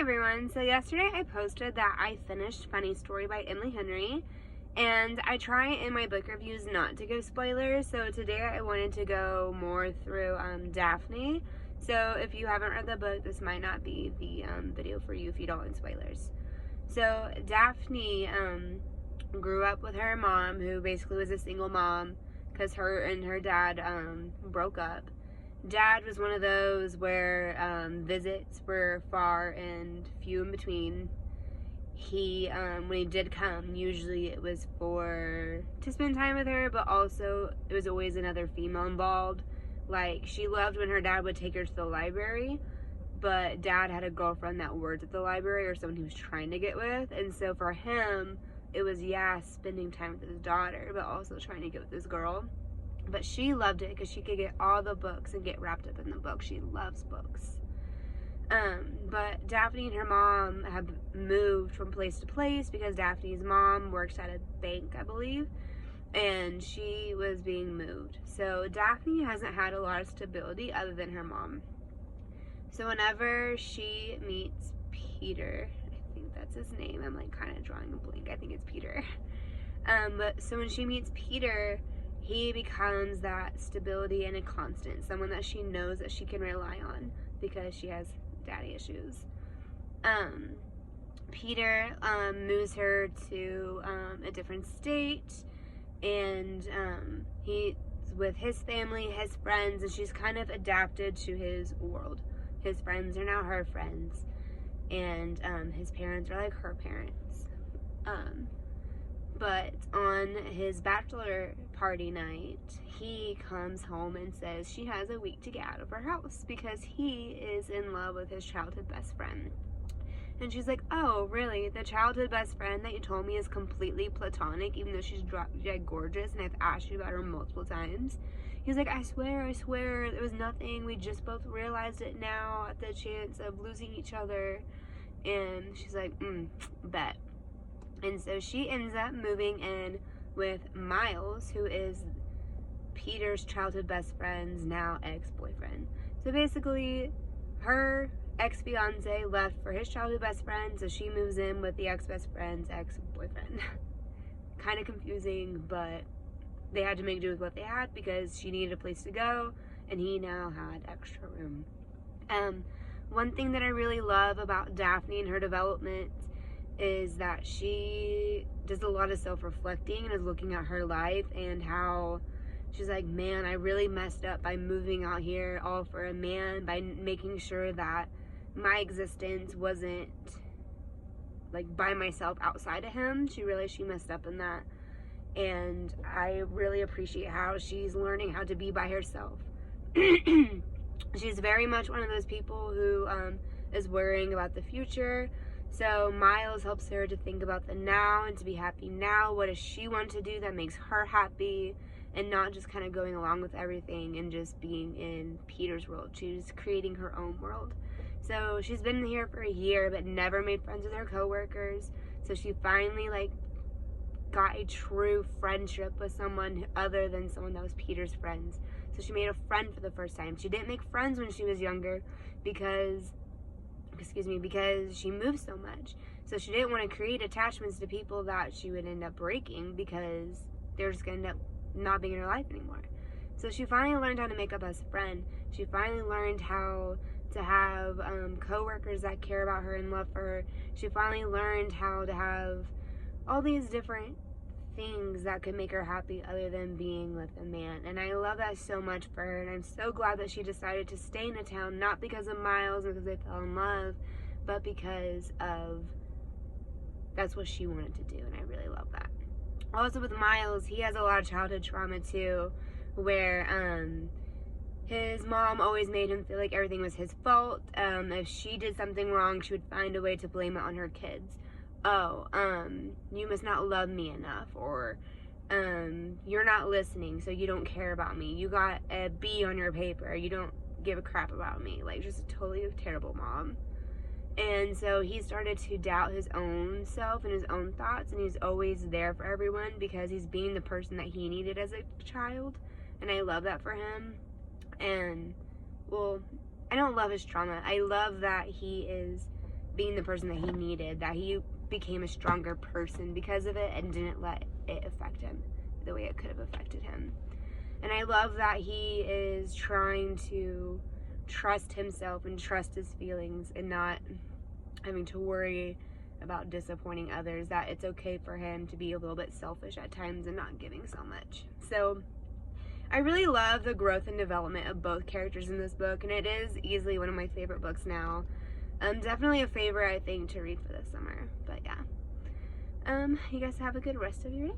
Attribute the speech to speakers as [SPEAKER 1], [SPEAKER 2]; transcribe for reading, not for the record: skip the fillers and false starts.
[SPEAKER 1] everyone. So yesterday I posted that I finished Funny Story by Emily Henry, and I try in my book reviews not to give spoilers, so today I wanted to go more through Daphne. So if you haven't read the book, this might not be the video for you if you don't want spoilers. So Daphne grew up with her mom, who basically was a single mom because her and her dad broke up. Dad was one of those where visits were far and few in between. He, when he did come, usually it was to spend time with her, but also it was always another female involved. Like, she loved when her dad would take her to the library, but Dad had a girlfriend that worked at the library or someone he was trying to get with, and so for him, it was, spending time with his daughter, but also trying to get with this girl. But she loved it because she could get all the books and get wrapped up in the book. She loves books. But Daphne and her mom have moved from place to place because Daphne's mom works at a bank, I believe, and she was being moved. So Daphne hasn't had a lot of stability other than her mom. So whenever she meets Peter, I think that's his name. I'm like kind of drawing a blank. I think it's Peter. But so when she meets Peter, he becomes that stability and a constant, someone that she knows that she can rely on because she has daddy issues. Peter moves her to a different state, and he's with his family, his friends, and she's kind of adapted to his world. His friends are now her friends, and his parents are like her parents. But on his bachelor party night, he comes home and says she has a week to get out of her house because he is in love with his childhood best friend. And she's like, oh, really? The childhood best friend that you told me is completely platonic, even though she's gorgeous, and I've asked you about her multiple times. He's like, I swear, it was nothing. We just both realized it now at the chance of losing each other. And she's like, bet. And so she ends up moving in with Miles, who is Peter's childhood best friend's now ex-boyfriend. So basically, her ex-fiance left for his childhood best friend, so she moves in with the ex-best friend's ex-boyfriend. Kind of confusing, but they had to make do with what they had because she needed a place to go, and he now had extra room. One thing that I really love about Daphne and her development is that she does a lot of self-reflecting and is looking at her life and how she's like, man, I really messed up by moving out here all for a man, by making sure that my existence wasn't like by myself outside of him. She realized she messed up in that, and I really appreciate how she's learning how to be by herself. She's very much one of those people who is worrying about the future. So Miles helps her to think about the now and to be happy now. What does she want to do that makes her happy, and not just kind of going along with everything and just being in Peter's world. She's creating her own world. So she's been here for a year but never made friends with her coworkers. So she finally got a true friendship with someone other than someone that was Peter's friends. So she made a friend for the first time. She didn't make friends when she was younger because she moved so much. So she didn't want to create attachments to people that she would end up breaking because they're just going to end up not being in her life anymore. So she finally learned how to make a best friend. She finally learned how to have coworkers that care about her and love her. She finally learned how to have all these different things that could make her happy other than being with a man. And I love that so much for her, and I'm so glad that she decided to stay in a town, not because of Miles and because they fell in love, but because of that's what she wanted to do, and I really love that. Also with Miles, he has a lot of childhood trauma too, where his mom always made him feel like everything was his fault. If she did something wrong, she would find a way to blame it on her kids. Oh, you must not love me enough, or you're not listening, so you don't care about me. You got a B on your paper, you don't give a crap about me. Like, just a totally terrible mom. And so he started to doubt his own self and his own thoughts, and he's always there for everyone because he's being the person that he needed as a child, and I love that for him. And, well, I don't love his trauma. I love that he is being the person that he needed, that he became a stronger person because of it and didn't let it affect him the way it could have affected him. And I love that he is trying to trust himself and trust his feelings and not having to worry about disappointing others, that it's okay for him to be a little bit selfish at times and not giving so much. So I really love the growth and development of both characters in this book, and it is easily one of my favorite books now. Definitely a favorite, I think, to read for this summer. But yeah. You guys have a good rest of your day.